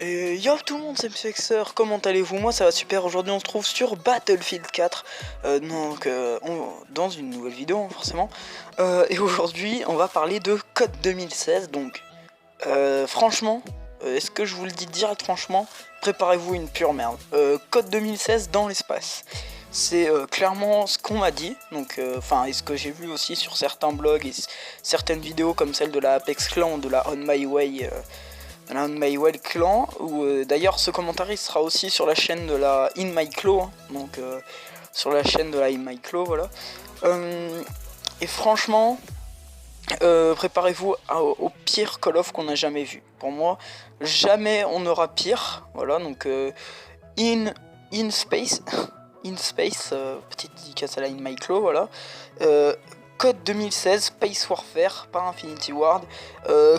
Et yo tout le monde, c'est MCXer, comment allez-vous? Moi ça va super, aujourd'hui on se trouve sur Battlefield 4, dans une nouvelle vidéo forcément, et aujourd'hui on va parler de Code 2016, donc franchement, est-ce que je vous le dis direct franchement, préparez-vous une pure merde. Code 2016 dans l'espace, c'est clairement ce qu'on m'a dit, donc et ce que j'ai vu aussi sur certains blogs et certaines vidéos comme celle de la Apex Clan, de la On My Way, Clan, ou d'ailleurs ce commentaire il sera aussi sur la chaîne de la In My Claw, hein, donc sur la chaîne de la In My Claw, voilà. Et franchement, préparez-vous au pire Call of qu'on a jamais vu. Pour moi, jamais on aura pire, voilà, donc In Space, In Space, petite dédicace à la In My Claw, voilà. Code 2016, Space Warfare par Infinity Ward.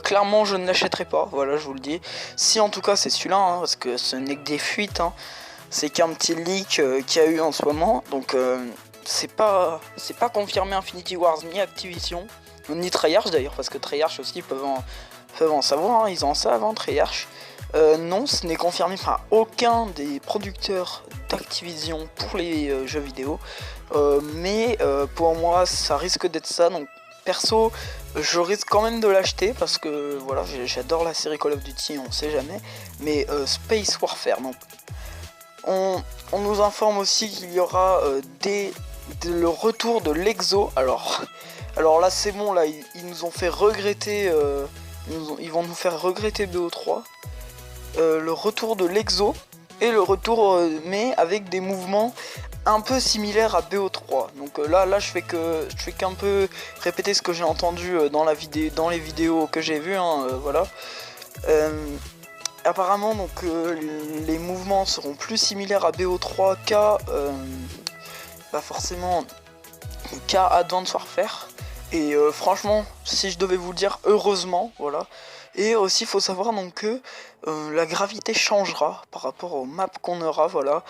Clairement, je ne l'achèterai pas, voilà, je vous le dis. Si en tout cas c'est celui-là, hein, parce que ce n'est que des fuites, hein, c'est qu'un petit leak qu'il y a eu en ce moment. Donc c'est pas confirmé Infinity Wars ni Activision, ni Treyarch d'ailleurs, parce que Treyarch aussi peuvent en savoir, hein, ils en savent, hein, Treyarch. Non, ce n'est confirmé par aucun des producteurs d'Activision pour les jeux vidéo, mais pour moi ça risque d'être ça, donc perso je risque quand même de l'acheter parce que voilà, j'adore la série Call of Duty, on sait jamais, mais Space Warfare, donc on nous informe aussi qu'il y aura le retour de l'Exo. Alors là c'est bon, là ils nous ont fait regretter, ils vont nous faire regretter BO3. Le retour de l'Exo et le retour mais avec des mouvements un peu similaires à BO3. Donc là je fais qu'un peu répéter ce que j'ai entendu dans les vidéos que j'ai vues, hein, voilà. Apparemment donc les mouvements seront plus similaires à BO3 forcément qu'à Advanced Warfare. Et franchement, si je devais vous le dire, heureusement, voilà. Et aussi, il faut savoir donc que la gravité changera par rapport aux maps qu'on aura, voilà.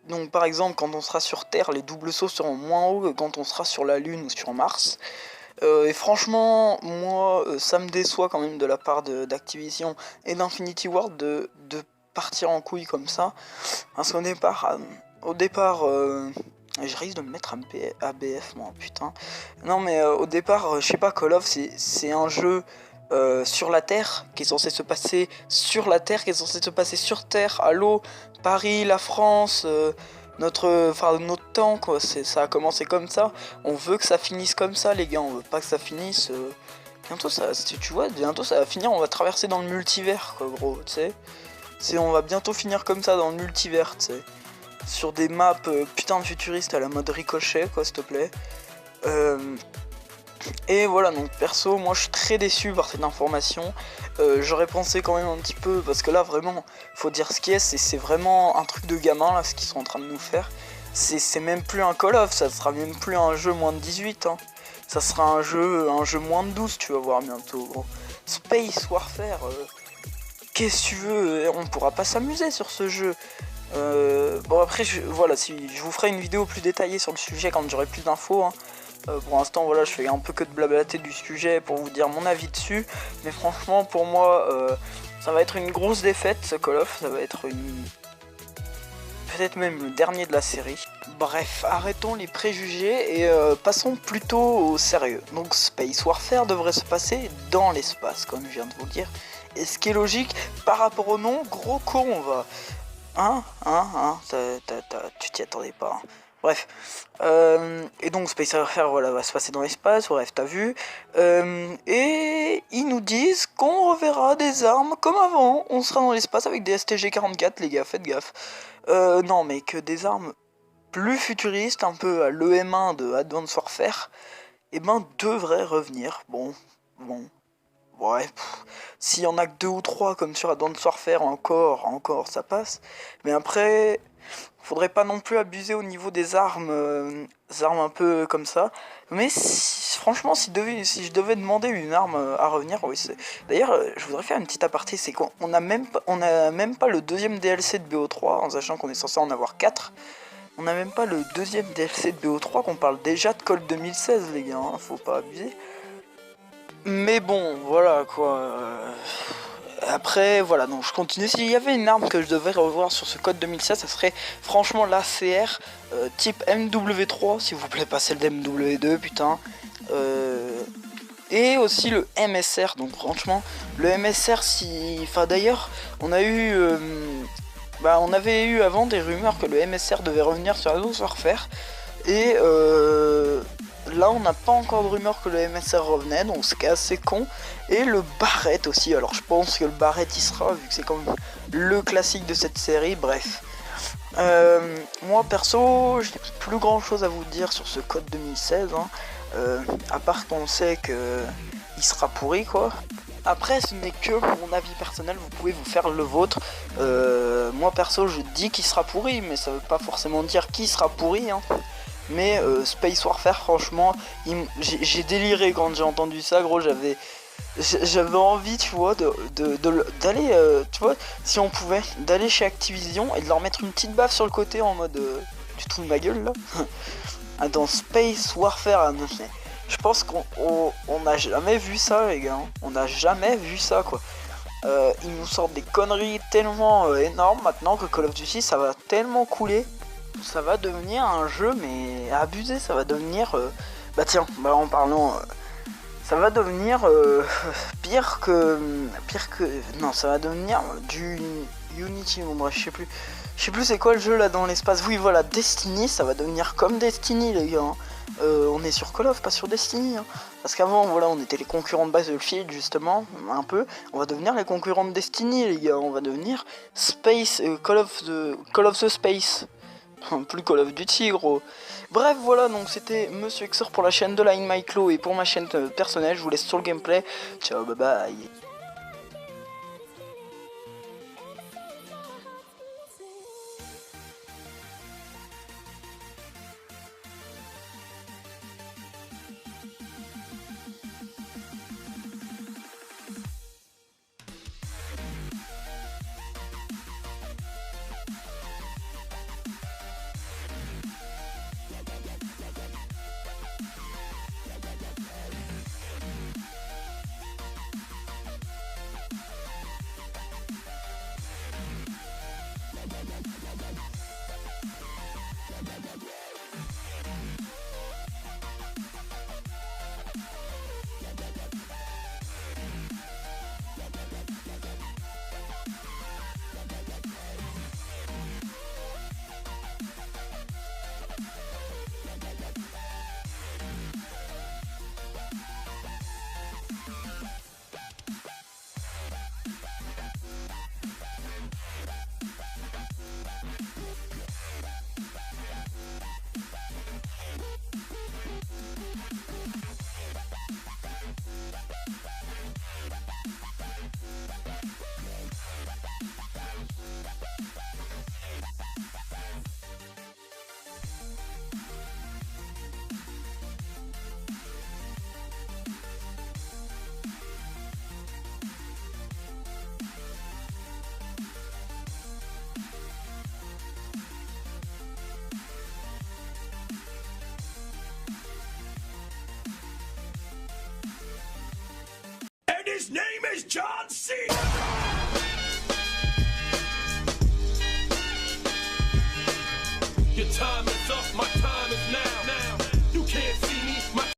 Donc par exemple, quand on sera sur Terre, les doubles sauts seront moins hauts que quand on sera sur la Lune ou sur Mars. Et franchement, moi, ça me déçoit quand même de la part d'Activision et d'Infinity Ward de partir en couille comme ça. Parce qu'au départ, je risque de me mettre ABF, moi, putain. Non, mais au départ, je sais pas, Call of, c'est un jeu sur la Terre, qui est censé se passer sur la Terre, qui est censé se passer sur Terre, à l'eau, Paris, la France, notre temps, quoi. Ça a commencé comme ça. On veut que ça finisse comme ça, les gars. On veut pas que ça finisse. Bientôt, tu vois, bientôt ça va finir. On va traverser dans le multivers, quoi, gros, tu sais. On va bientôt finir comme ça dans le multivers, tu sais. Sur des maps putain de futuristes à la mode Ricochet, quoi, s'il te plaît. Et voilà, donc perso, moi je suis très déçu par cette information. J'aurais pensé quand même un petit peu, parce que là vraiment, faut dire ce qui est, c'est vraiment un truc de gamin là, ce qu'ils sont en train de nous faire. C'est même plus un Call of, ça sera même plus un jeu moins de 18, hein. Ça sera un jeu moins de 12, tu vas voir bientôt, gros. Space Warfare, qu'est-ce que tu veux, on pourra pas s'amuser sur ce jeu. Bon après, voilà, si je vous ferai une vidéo plus détaillée sur le sujet quand j'aurai plus d'infos, hein. Pour l'instant, voilà, je fais un peu que de blablater du sujet pour vous dire mon avis dessus. Mais franchement, pour moi, ça va être une grosse défaite, ce Call of. Ça va être peut-être même le dernier de la série. Bref, arrêtons les préjugés et passons plutôt au sérieux. Donc Space Warfare devrait se passer dans l'espace, comme je viens de vous le dire. Et ce qui est logique, par rapport au nom, gros con, on va... tu t'y attendais pas, hein. Bref, et donc Space Warfare, voilà, va se passer dans l'espace, bref, t'as vu, et ils nous disent qu'on reverra des armes comme avant, on sera dans l'espace avec des STG-44, les gars, faites gaffe. Non, mais que des armes plus futuristes, un peu à l'EM1 de Advanced Warfare, et devraient revenir, bon, ouais, s'il y en a que 2 ou 3 comme sur Advanced Warfare, encore ça passe, mais après... Faudrait pas non plus abuser au niveau des armes, un peu comme ça. Mais franchement, si je devais demander une arme à revenir, oui. D'ailleurs, je voudrais faire une petite aparté, c'est qu'on a même pas le deuxième DLC de BO3, en sachant qu'on est censé en avoir 4. On n'a même pas le deuxième DLC de BO3, qu'on parle déjà de Call 2016, les gars, hein, faut pas abuser. Mais bon, voilà quoi. Après, voilà, donc je continue. S'il y avait une arme que je devais revoir sur ce code 2016, ça serait franchement l'ACR type MW3, s'il vous plaît, pas celle d'MW2, putain. Et aussi le MSR, donc franchement, le MSR, si... Enfin d'ailleurs, on a eu... on avait eu avant des rumeurs que le MSR devait revenir sur Advanced Warfare. Et là, on n'a pas encore de rumeur que le MSR revenait, donc c'est assez con. Et le Barrett aussi, alors je pense que le Barrett y sera, vu que c'est quand même le classique de cette série, bref. Moi perso, j'ai plus grand chose à vous dire sur ce code 2016, hein. À part qu'on sait que il sera pourri quoi. Après ce n'est que mon avis personnel, vous pouvez vous faire le vôtre. Moi perso je dis qu'il sera pourri, mais ça veut pas forcément dire qui sera pourri, hein. Mais Space Warfare franchement, j'ai déliré quand j'ai entendu ça gros, j'avais envie, tu vois, d'aller, tu vois, si on pouvait, d'aller chez Activision et de leur mettre une petite baffe sur le côté en mode, tu te fous de ma gueule là. Dans Space Warfare, je pense qu'on n'a jamais vu ça les gars, hein. On n'a jamais vu ça quoi. Ils nous sortent des conneries tellement énormes maintenant que Call of Duty ça va tellement couler. Ça va devenir un jeu mais abusé, ça va devenir... bah tiens, en parlant... ça va devenir pire que... Non, ça va devenir du Unity, bon bref, je sais plus c'est quoi le jeu là dans l'espace. Oui voilà, Destiny, ça va devenir comme Destiny les gars, hein. On est sur Call of, pas sur Destiny, hein. Parce qu'avant voilà, on était les concurrents de Battlefield justement, un peu. On va devenir les concurrents de Destiny les gars, on va devenir Space, Call of the Space. Plus Call of Duty gros. Bref voilà, donc c'était Monsieur Xor pour la chaîne de Line Myclo et pour ma chaîne personnelle. Je vous laisse sur le gameplay. Ciao, bye bye. His name is John C. Your time is up, my time.